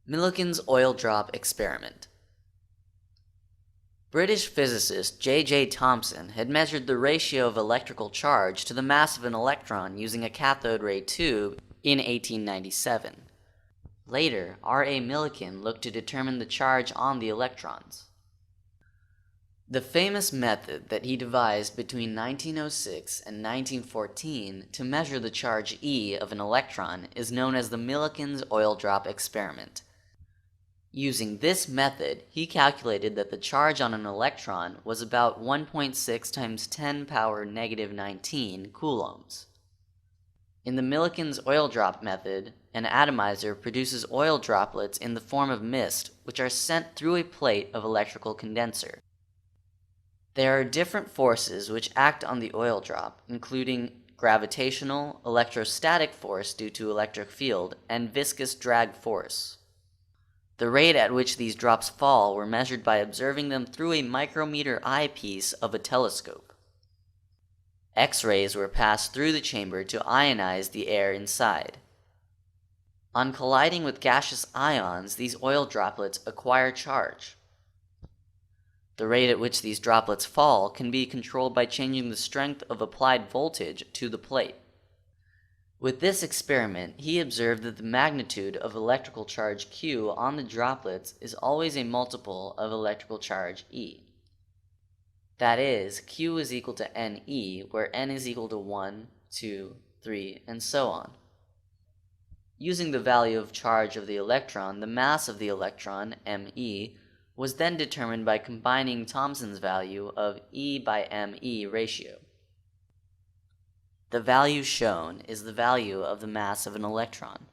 Millikan's oil drop experiment. British physicist J.J. Thomson had measured the ratio of electrical charge to the mass of an electron using a cathode ray tube in 1897. Later, R.A. Millikan looked to determine the charge on the electrons. The famous method that he devised between 1906 and 1914 to measure the charge E of an electron is known as the Millikan's oil drop experiment. Using this method, he calculated that the charge on an electron was about 1.6 times 10 power negative 19 coulombs. In the Millikan's oil drop method, an atomizer produces oil droplets in the form of mist, which are sent through a plate of electrical condenser. There are different forces which act on the oil drop, including gravitational, electrostatic force due to electric field, and viscous drag force. The rate at which these drops fall were measured by observing them through a micrometer eyepiece of a telescope. X-rays were passed through the chamber to ionize the air inside. On colliding with gaseous ions, these oil droplets acquire charge. The rate at which these droplets fall can be controlled by changing the strength of applied voltage to the plate. With this experiment, he observed that the magnitude of electrical charge Q on the droplets is always a multiple of electrical charge E. That is, Q is equal to NE, where N is equal to 1, 2, 3, and so on. Using the value of charge of the electron, the mass of the electron, ME, was then determined by combining Thomson's value of E by ME ratio. The value shown is the value of the mass of an electron.